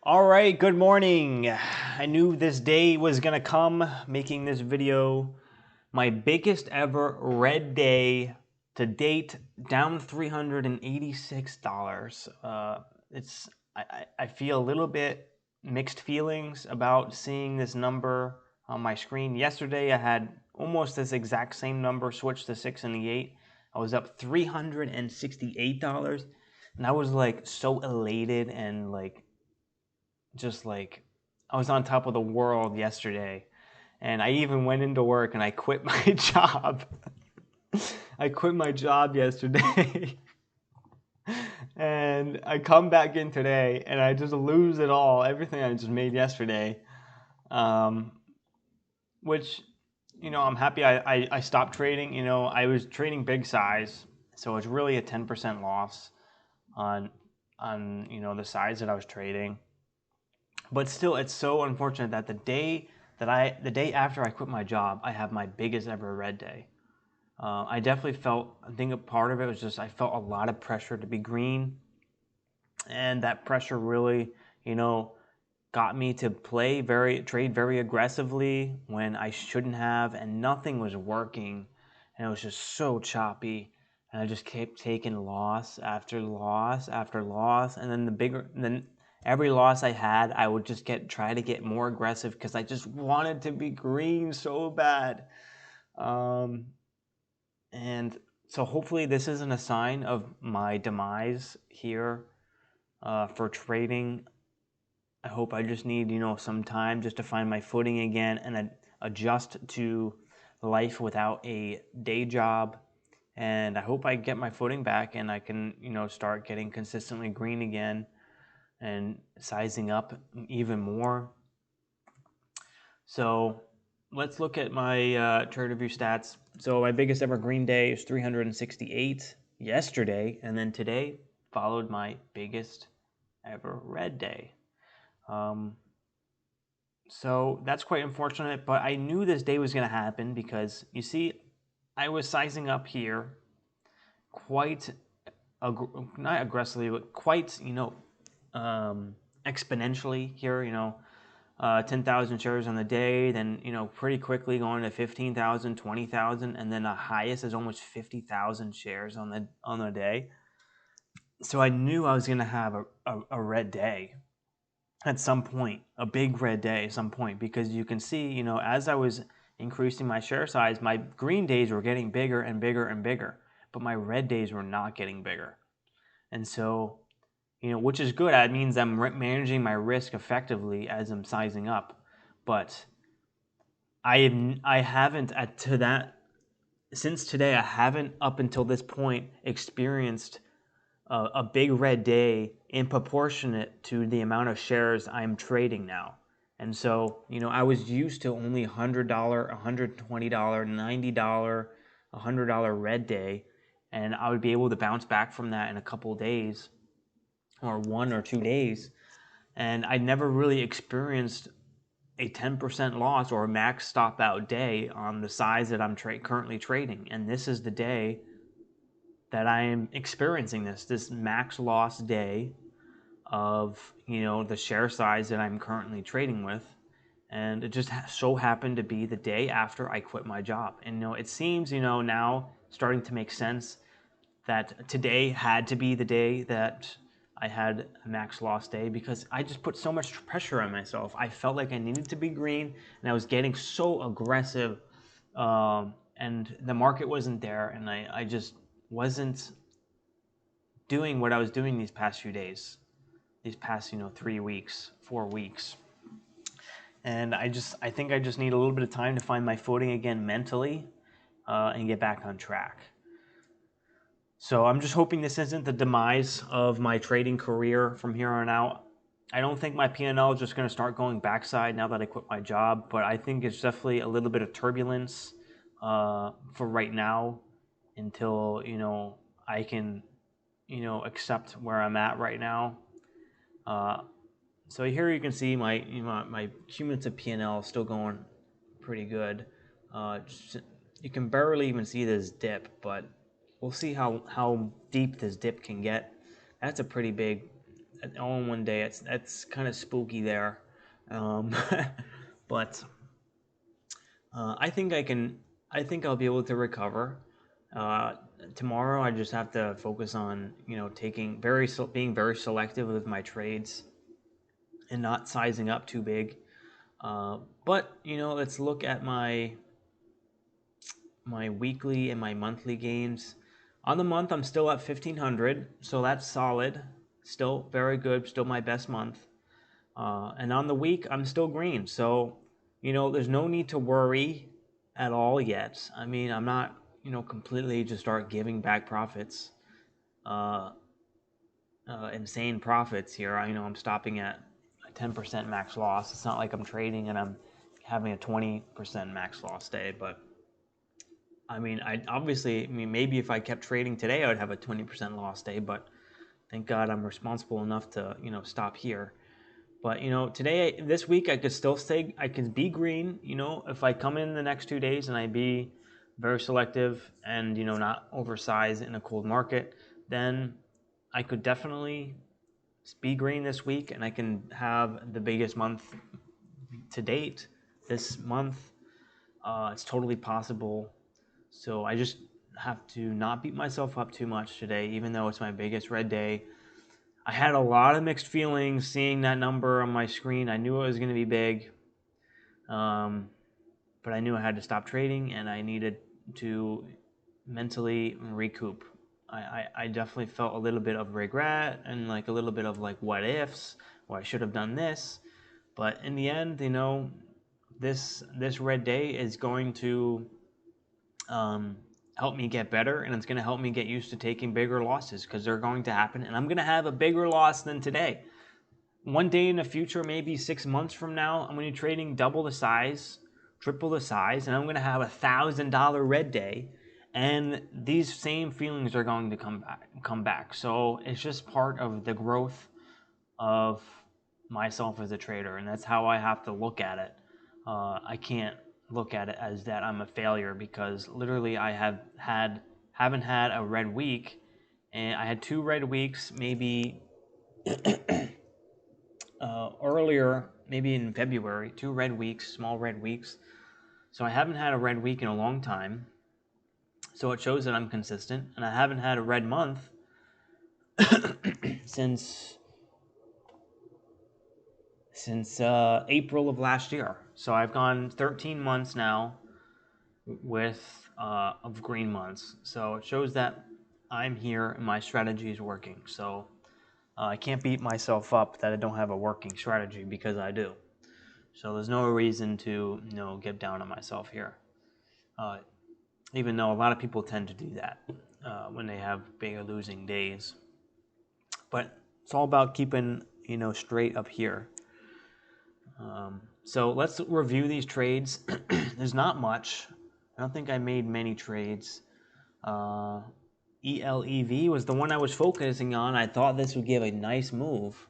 All right, good morning. I knew this day was gonna come, making this video. My biggest ever red day to date, down $386. I feel a little bit mixed feelings about seeing this number on my screen. Yesterday I had almost this exact same number switched to 6 and the 8. I was up $368, and I was like so elated and like I was on top of the world yesterday. And I even went into work and I quit my job. I quit my job yesterday. And I come back in today and I just lose it all, everything I just made yesterday. Which, I'm happy I stopped trading. I was trading big size, so it's really a 10% loss on the size that I was trading. But still, it's so unfortunate that the day after I quit my job, I have my biggest ever red day. I definitely felt, I think a part of it was just I felt a lot of pressure to be green, and that pressure really, got me to trade very aggressively when I shouldn't have, and nothing was working, and it was just so choppy, and I just kept taking loss after loss after loss, and then every loss I had, I would just try to get more aggressive because I just wanted to be green so bad. And so hopefully this isn't a sign of my demise here for trading. I hope I just need, some time just to find my footing again and adjust to life without a day job. And I hope I get my footing back and I can, start getting consistently green again and sizing up even more. So let's look at my Trader View stats. So my biggest ever green day is 368 yesterday, and then today followed my biggest ever red day. So that's quite unfortunate, but I knew this day was going to happen because you see, I was sizing up here quite not aggressively, but quite exponentially here. 10,000 shares on the day, then pretty quickly going to 15,000, 20,000, and then the highest is almost 50,000 shares on the day. So I knew I was going to have a red day at some point, a big red day at some point, because you can see, as I was increasing my share size, my green days were getting bigger and bigger and bigger, but my red days were not getting bigger. And so, which is good. That means I'm managing my risk effectively as I'm sizing up. But I haven't since today, I haven't up until this point experienced a big red day in proportionate to the amount of shares I'm trading now. And so, I was used to only $100, $120, $90, $100 red day, and I would be able to bounce back from that in a couple of days or 1 or 2 days. And I never really experienced a 10% loss or a max stop out day on the size that I'm currently trading. And this is the day that I am experiencing this max loss day of, the share size that I'm currently trading with. And it just so happened to be the day after I quit my job. And, it seems, now starting to make sense that today had to be the day that I had a max loss day, because I just put so much pressure on myself. I felt like I needed to be green, and I was getting so aggressive, and the market wasn't there, and I just wasn't doing what I was doing these past few days, these past 3 weeks, 4 weeks. And I think I just need a little bit of time to find my footing again mentally, and get back on track. So I'm just hoping this isn't the demise of my trading career from here on out. I don't think my P&L is just going to start going backside now that I quit my job, but I think it's definitely a little bit of turbulence for right now until, I can, accept where I'm at right now. So here you can see my my cumulative P&L is still going pretty good. You can barely even see this dip, but we'll see how deep this dip can get. That's a pretty big all in one day. That's kind of spooky there. But I think I think I'll be able to recover. Uh, Tomorrow, I just have to focus on being very selective with my trades and not sizing up too big. But let's look at my weekly and my monthly gains. On the month, I'm still at 1,500, so that's solid. Still very good. Still my best month. And on the week, I'm still green. So, there's no need to worry at all yet. I mean, I'm not, completely just start giving back profits, uh, insane profits here. I'm stopping at a 10% max loss. It's not like I'm trading and I'm having a 20% max loss day, but I mean, maybe if I kept trading today, I would have a 20% loss day, but thank God I'm responsible enough to, stop here. But, this week I could be green, if I come in the next 2 days and I be very selective and, not oversize in a cold market, then I could definitely be green this week and I can have the biggest month to date this month. It's totally possible. So I just have to not beat myself up too much today, even though it's my biggest red day. I had a lot of mixed feelings seeing that number on my screen. I knew it was going to be big, but I knew I had to stop trading and I needed to mentally recoup. I definitely felt a little bit of regret and like a little bit of like what ifs, or I should have done this. But in the end, this red day is going to help me get better, and it's going to help me get used to taking bigger losses because they're going to happen, and I'm going to have a bigger loss than today. One day in the future, maybe 6 months from now, I'm going to be trading double the size, triple the size, and I'm going to have $1,000 red day, and these same feelings are going to come back. So it's just part of the growth of myself as a trader, and that's how I have to look at it. I can't look at it as that I'm a failure because literally I haven't had a red week, and I had 2 red weeks maybe earlier, maybe in February, 2 red weeks, small red weeks. So I haven't had a red week in a long time. So it shows that I'm consistent, and I haven't had a red month since April of last year. So I've gone 13 months now with of green months. So it shows that I'm here and my strategy is working. So I can't beat myself up that I don't have a working strategy because I do. So there's no reason to get down on myself here. Even though a lot of people tend to do that when they have bigger losing days. But it's all about keeping straight up here. So let's review these trades. There's not much. I don't think I made many trades. ELEV was the one I was focusing on. I thought this would give a nice move.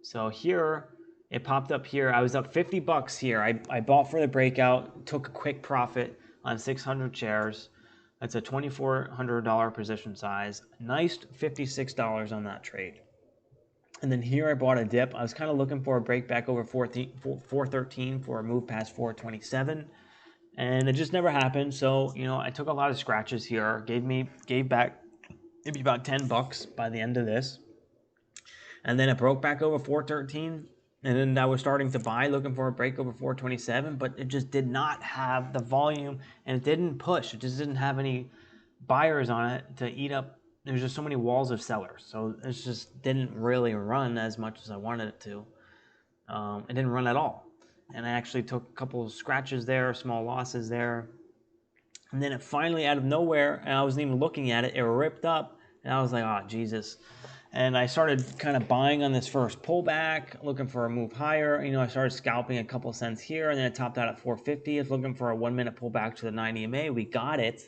So here, it popped up here. I was up $50 here. I bought for the breakout, took a quick profit on 600 shares. That's a $2,400 position size. Nice $56 on that trade. And then here I bought a dip. I was kind of looking for a break back over 413 for a move past 427. And it just never happened. So, I took a lot of scratches here. Gave back maybe about $10 by the end of this. And then it broke back over 413. And then I was starting to buy, looking for a break over 427, but it just did not have the volume and it didn't push. It just didn't have any buyers on it to eat up. There's just so many walls of sellers. So it just didn't really run as much as I wanted it to. It didn't run at all. And I actually took a couple of scratches there, small losses there. And then it finally, out of nowhere, and I wasn't even looking at it, it ripped up. And I was like, oh, Jesus. And I started kind of buying on this first pullback, looking for a move higher. I started scalping a couple cents here, and then it topped out at 450. It's looking for a 1 minute pullback to the 90 EMA. We got it.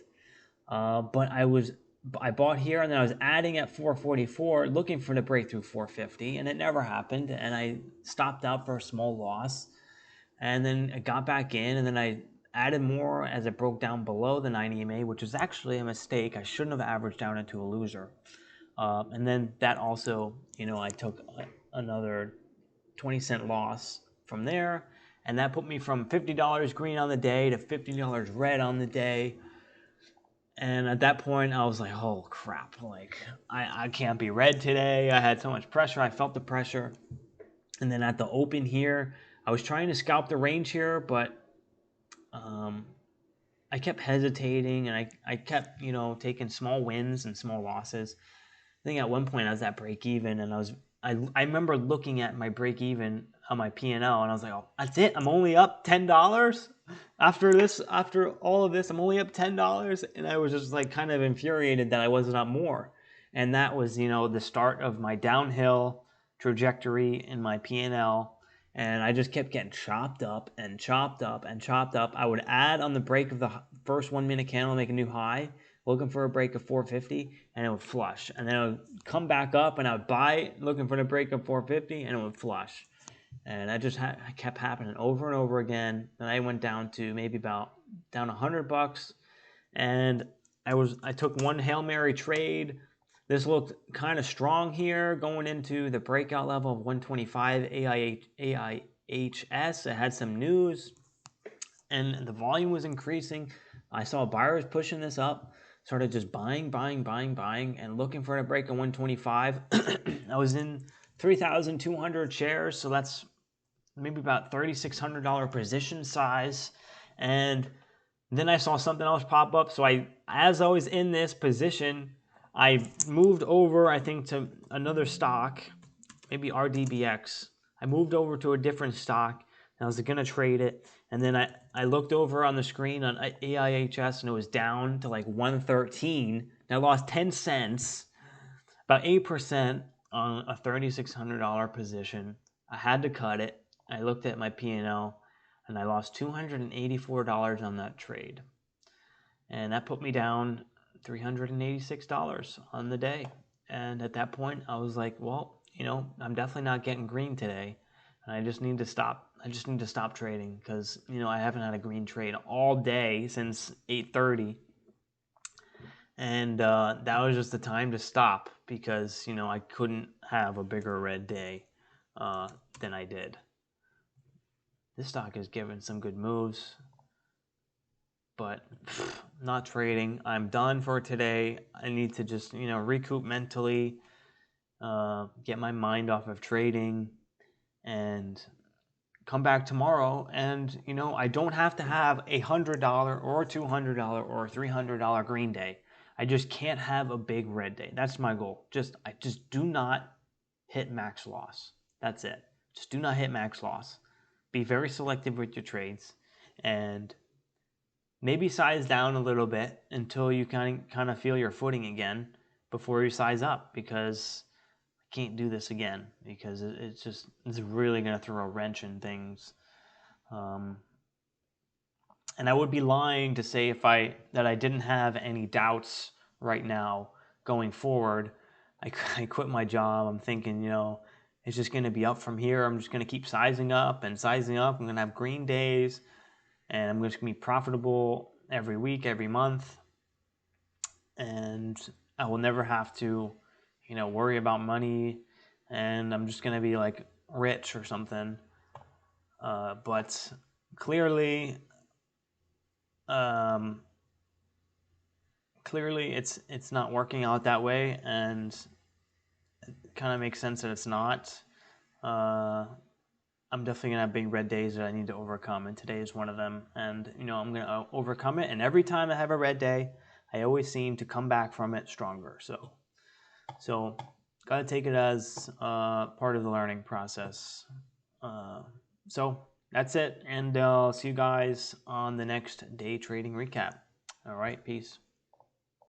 But I bought here, and then I was adding at 444, looking for the breakthrough 450, and it never happened. And I stopped out for a small loss. And then it got back in, and then I added more as it broke down below the 90 EMA, which was actually a mistake. I shouldn't have averaged down into a loser. And then that also, I took another 20-cent loss from there, and that put me from $50 green on the day to $50 red on the day. And at that point, I was like, oh crap, like I can't be red today. I had so much pressure. I felt the pressure. And then at the open here, I was trying to scalp the range here, but I kept hesitating, and I kept, taking small wins and small losses. I think at one point I was at break even, and I remember looking at my break even on my P&L, and I was like, oh, that's it. I'm only up $10 after all of this. I'm only up $10, and I was just like kind of infuriated that I wasn't up more. And that was, the start of my downhill trajectory in my P&L. And I just kept getting chopped up and chopped up and chopped up. I would add on the break of the first 1 minute candle, make a new high, looking for a break of 450, and it would flush. And then it would come back up, and I would buy, looking for the break of 450, and it would flush. And that just kept happening over and over again. And I went down to maybe down $100, and I took one Hail Mary trade. This looked kind of strong here going into the breakout level of 125 AIHS. It had some news, and the volume was increasing. I saw buyers pushing this up, started just buying, and looking for a break of 125. I was in 3,200 shares, so that's maybe about $3,600 position size. And then I saw something else pop up. So as I was in this position, I moved over, I think, to another stock, maybe RDBX. I moved over to a different stock, and I was going to trade it. And then I looked over on the screen on AIHS, and it was down to like 113. And I lost 10 cents, about 8% on a $3,600 position. I had to cut it. I looked at my P&L, and I lost $284 on that trade. And that put me down $386 on the day. And at that point, I was like, well, I'm definitely not getting green today. And I just need to stop. I just need to stop trading because, I haven't had a green trade all day since 8:30. And that was just the time to stop because, I couldn't have a bigger red day than I did. This stock has given some good moves, but not trading. I'm done for today. I need to just, recoup mentally, get my mind off of trading, and come back tomorrow. And, I don't have to have a $100 or $200 or $300 green day. I just can't have a big red day. That's my goal. I just do not hit max loss. That's it. Just do not hit max loss. Be very selective with your trades, and maybe size down a little bit until you kind of feel your footing again before you size up, because I can't do this again because it's really going to throw a wrench in things. And I would be lying to say that I didn't have any doubts right now going forward. I quit my job. I'm thinking, it's just going to be up from here. I'm just going to keep sizing up and sizing up. I'm going to have green days, and I'm just going to be profitable every week, every month. And I will never have to, worry about money, and I'm just going to be like rich or something. But clearly it's not working out that way, and it kind of makes sense that it's not. I'm definitely gonna have big red days that I need to overcome, and today is one of them. And I'm gonna overcome it. And every time I have a red day, I always seem to come back from it stronger. So gotta take it as part of the learning process. So that's it, and I'll see you guys on the next day trading recap. All right, peace.